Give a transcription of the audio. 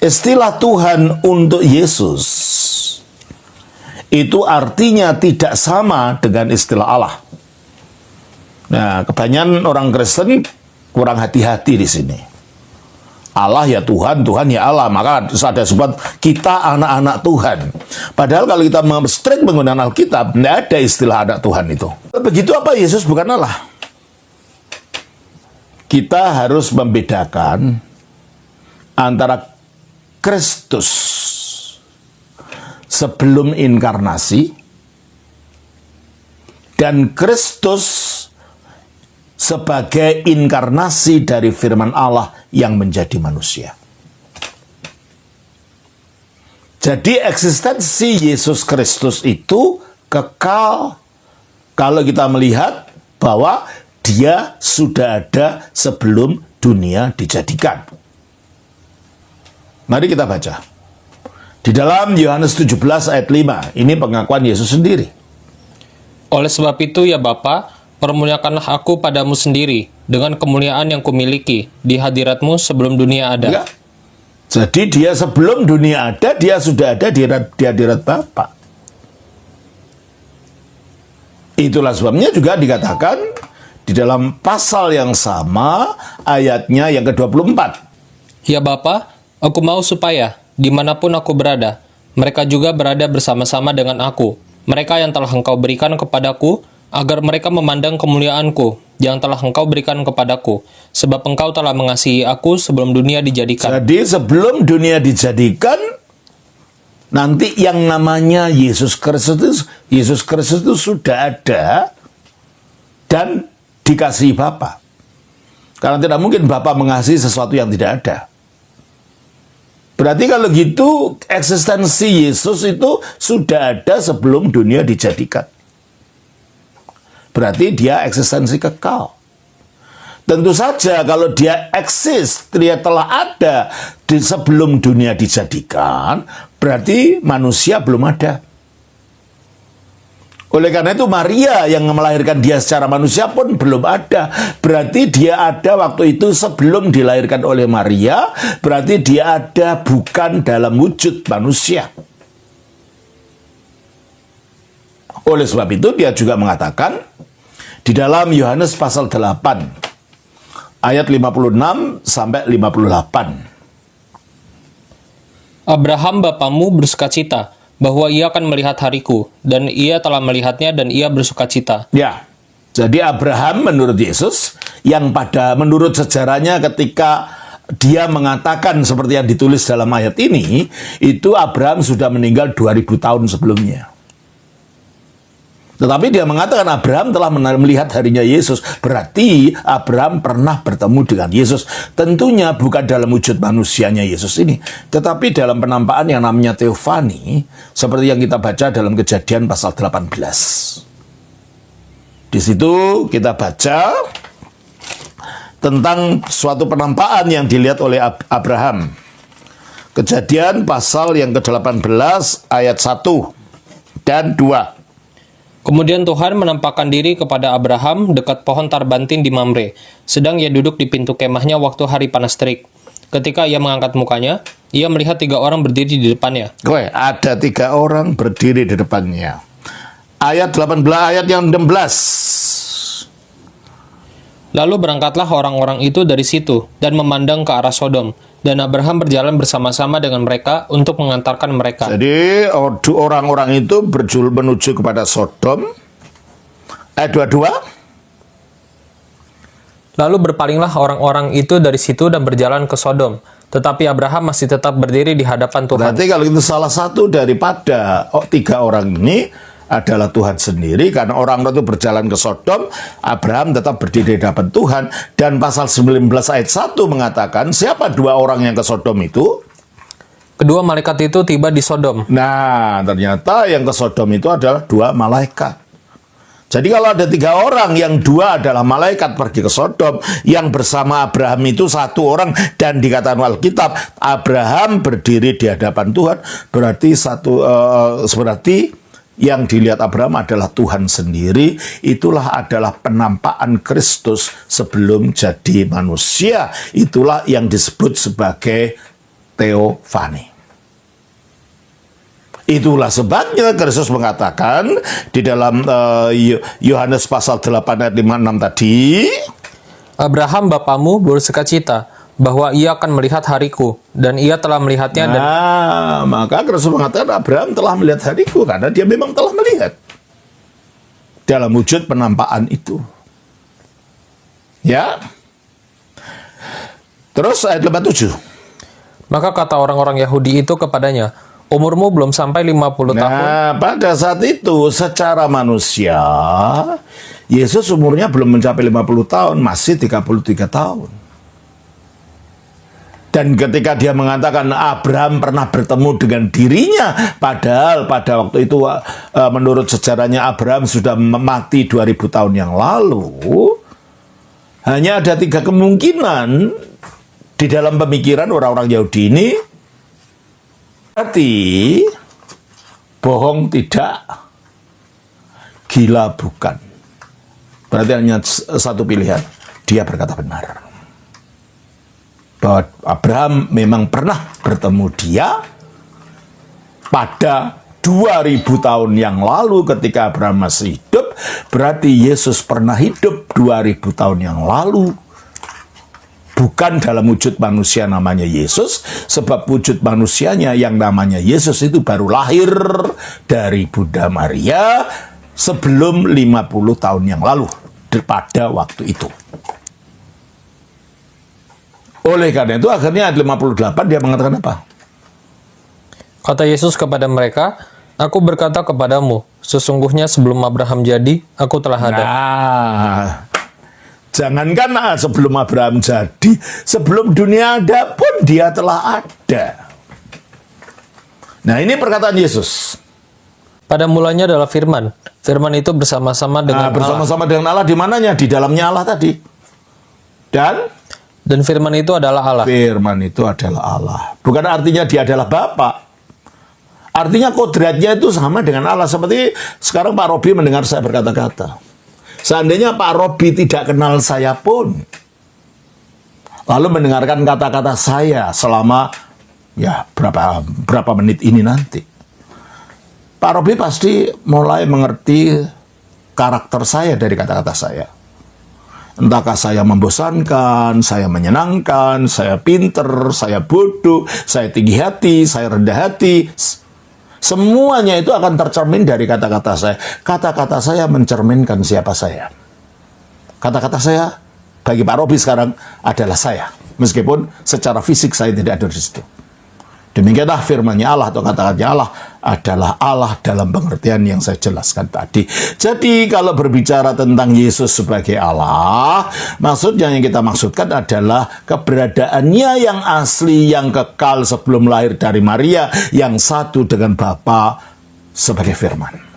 Istilah Tuhan untuk Yesus itu artinya tidak sama dengan istilah Allah. Nah, kebanyakan orang Kristen kurang hati-hati di sini. Allah ya Tuhan, Tuhan ya Allah. Maka ada sebut kita anak-anak Tuhan. Padahal kalau kita strict menggunakan Alkitab, tidak ada istilah anak Tuhan itu. Begitu apa Yesus bukan Allah? Kita harus membedakan antara Kristus sebelum inkarnasi dan Kristus sebagai inkarnasi dari firman Allah yang menjadi manusia. Jadi eksistensi Yesus Kristus itu kekal kalau kita melihat bahwa dia sudah ada sebelum dunia dijadikan. Mari kita baca. Di dalam Yohanes 17 ayat 5, ini pengakuan Yesus sendiri. Oleh sebab itu ya Bapa, permuliakanlah aku padamu sendiri, dengan kemuliaan yang kumiliki di hadiratmu sebelum dunia ada. Enggak. Jadi dia sebelum dunia ada, dia sudah ada di hadirat Bapa. Itulah sebabnya juga dikatakan di dalam pasal yang sama, ayatnya yang ke-24. Ya Bapa, aku mau supaya dimanapun aku berada, mereka juga berada bersama-sama dengan aku. Mereka yang telah Engkau berikan kepadaku, agar mereka memandang kemuliaanku yang telah Engkau berikan kepadaku, sebab Engkau telah mengasihi aku sebelum dunia dijadikan. Jadi sebelum dunia dijadikan, nanti yang namanya Yesus Kristus itu sudah ada dan dikasihi Bapa. Karena tidak mungkin Bapa mengasihi sesuatu yang tidak ada. Berarti kalau gitu eksistensi Yesus itu sudah ada sebelum dunia dijadikan. Berarti dia eksistensi kekal. Tentu saja kalau dia eksis, dia telah ada sebelum dunia dijadikan, berarti manusia belum ada. Oleh karena itu Maria yang melahirkan dia secara manusia pun belum ada. Berarti dia ada waktu itu sebelum dilahirkan oleh Maria, berarti dia ada bukan dalam wujud manusia. Oleh sebab itu dia juga mengatakan di dalam Yohanes pasal 8 ayat 56 sampai 58. Abraham bapamu bersukacita bahwa ia akan melihat hariku, dan ia telah melihatnya dan ia bersukacita. Ya, jadi Abraham menurut Yesus, yang menurut sejarahnya ketika dia mengatakan seperti yang ditulis dalam ayat ini, itu Abraham sudah meninggal 2000 tahun sebelumnya. Tetapi dia mengatakan Abraham telah melihat harinya Yesus. Berarti Abraham pernah bertemu dengan Yesus. Tentunya bukan dalam wujud manusianya Yesus ini, tetapi dalam penampakan yang namanya teofani, seperti yang kita baca dalam Kejadian pasal 18. Di situ kita baca tentang suatu penampakan yang dilihat oleh Abraham. Kejadian pasal yang ke-18 ayat 1 dan 2. Kemudian Tuhan menampakkan diri kepada Abraham dekat pohon tarbantin di Mamre, sedang ia duduk di pintu kemahnya waktu hari panas terik. Ketika ia mengangkat mukanya, ia melihat 3 orang berdiri di depannya. Ada 3 orang berdiri di depannya. Ayat 18, ayat yang 16. Lalu berangkatlah orang-orang itu dari situ dan memandang ke arah Sodom. Dan Abraham berjalan bersama-sama dengan mereka untuk mengantarkan mereka. Jadi orang-orang itu menuju kepada Sodom. Ayat 22. Lalu berpalinglah orang-orang itu dari situ dan berjalan ke Sodom. Tetapi Abraham masih tetap berdiri di hadapan Tuhan. Berarti kalau itu salah satu daripada 3 orang ini adalah Tuhan sendiri, karena orang itu berjalan ke Sodom, Abraham tetap berdiri di hadapan Tuhan. Dan pasal 19 ayat 1 mengatakan, siapa 2 orang yang ke Sodom itu? Kedua malaikat itu tiba di Sodom. Nah, ternyata yang ke Sodom itu adalah 2 malaikat. Jadi kalau ada 3 orang, yang 2 adalah malaikat pergi ke Sodom, yang bersama Abraham itu 1 orang, dan dikatakan Alkitab, Abraham berdiri di hadapan Tuhan, berarti berarti yang dilihat Abraham adalah Tuhan sendiri. Itulah adalah penampakan Kristus sebelum jadi manusia. Itulah yang disebut sebagai Teofani. Itulah sebabnya Kristus mengatakan di dalam Yohanes pasal 8 ayat 56 tadi, Abraham bapamu bersukacita bahwa ia akan melihat hariku, dan ia telah melihatnya. Maka Kristus mengatakan Abraham telah melihat hariku, karena dia memang telah melihat dalam wujud penampakan itu. Ya. Terus ayat 57. Maka kata orang-orang Yahudi itu kepadanya, umurmu belum sampai 50 tahun. Nah, pada saat itu secara manusia Yesus umurnya belum mencapai 50 tahun, masih 33 tahun. Dan ketika dia mengatakan Abraham pernah bertemu dengan dirinya, padahal pada waktu itu menurut sejarahnya Abraham sudah mati 2000 tahun yang lalu, hanya ada 3 kemungkinan di dalam pemikiran orang-orang Yahudi ini. Berarti bohong tidak, gila bukan. Berarti hanya satu pilihan, dia berkata benar. Bahwa Abraham memang pernah bertemu dia pada 2000 tahun yang lalu ketika Abraham masih hidup. Berarti Yesus pernah hidup 2000 tahun yang lalu. Bukan dalam wujud manusia namanya Yesus, sebab wujud manusianya yang namanya Yesus itu baru lahir dari Bunda Maria sebelum 50 tahun yang lalu, pada waktu itu. Oleh karena itu akhirnya ayat 58 dia mengatakan apa? Kata Yesus kepada mereka, aku berkata kepadamu, sesungguhnya sebelum Abraham jadi, aku telah ada. Nah, jangankan sebelum Abraham jadi, sebelum dunia ada pun dia telah ada. Nah, ini perkataan Yesus. Pada mulanya adalah firman. Firman itu bersama-sama dengan bersama-sama dengan Allah, di mananya? Di dalamnya Allah tadi. Dan firman itu adalah Allah. Firman itu adalah Allah. Bukan artinya dia adalah Bapa. Artinya kodratnya itu sama dengan Allah. Seperti sekarang Pak Robi mendengar saya berkata-kata. Seandainya Pak Robi tidak kenal saya pun, lalu mendengarkan kata-kata saya selama berapa menit ini nanti, Pak Robi pasti mulai mengerti karakter saya dari kata-kata saya. Entahkah saya membosankan, saya menyenangkan, saya pinter, saya bodoh, saya tinggi hati, saya rendah hati. Semuanya itu akan tercermin dari kata-kata saya. Kata-kata saya mencerminkan siapa saya. Kata-kata saya bagi Pak Robi sekarang adalah saya. Meskipun secara fisik saya tidak ada di situ. Demikianlah firman-Nya Allah atau kata-katanya Allah adalah Allah dalam pengertian yang saya jelaskan tadi. Jadi kalau berbicara tentang Yesus sebagai Allah, maksudnya yang kita maksudkan adalah keberadaannya yang asli, yang kekal sebelum lahir dari Maria, yang satu dengan Bapa sebagai firman.